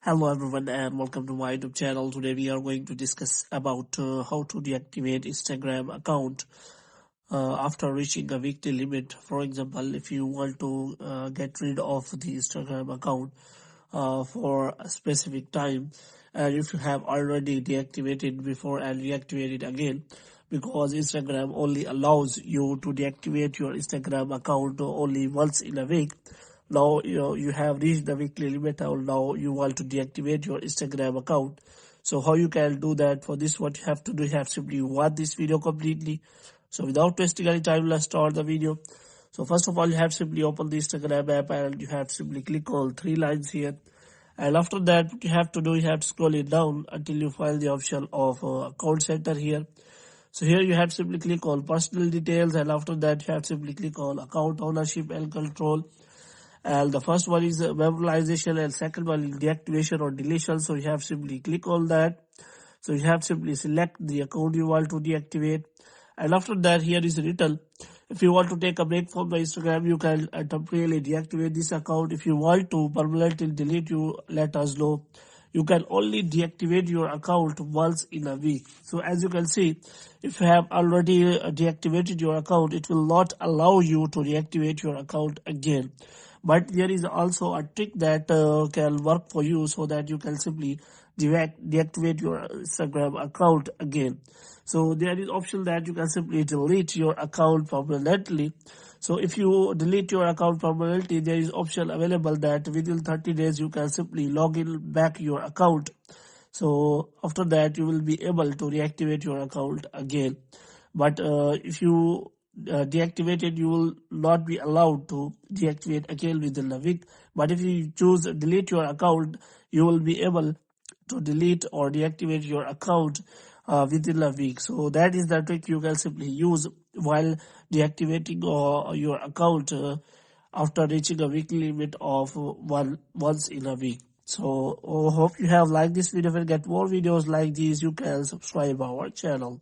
Hello everyone and welcome to my YouTube channel. Today we are going to discuss about how to deactivate Instagram account after reaching a weekly limit. For example, if you want to get rid of the Instagram account for a specific time, and if you have already deactivated before and reactivate it again, because Instagram only allows you to deactivate your Instagram account only once in a week. Now you have reached the weekly limit, and now you want to deactivate your Instagram account. So how you can do that? For this, what you have to do, you have simply watch this video completely. So without wasting any time, let's start the video. So first of all, you have simply open the Instagram app and you have simply click on three lines here. And after that, what you have to do, you have to scroll it down until you find the option of account center here. So here you have simply click on personal details, and after that you have simply click on account ownership and control. And the first one is memorization and second one is deactivation or deletion. So you have simply click on that. So you have simply select the account you want to deactivate, and after that here is written, if you want to take a break from the Instagram, you can temporarily deactivate this account. If you want to permanently delete, you let us know. You can only deactivate your account once in a week. So as you can see, if you have already deactivated your account, it will not allow you to reactivate your account again. But there is also a trick that can work for you, so that you can simply deactivate your Instagram account again. So there is option that you can simply delete your account permanently. So if you delete your account permanently, there is option available that within 30 days you can simply log in back your account. So after that you will be able to reactivate your account again. But if you deactivate it, you will not be allowed to deactivate again within a week. But if you choose delete your account, you will be able to delete or deactivate your account within a week. So that is the trick you can simply use while deactivating your account after reaching a weekly limit of once in a week. So hope you have liked this video. If you get more videos like these, you can subscribe our channel.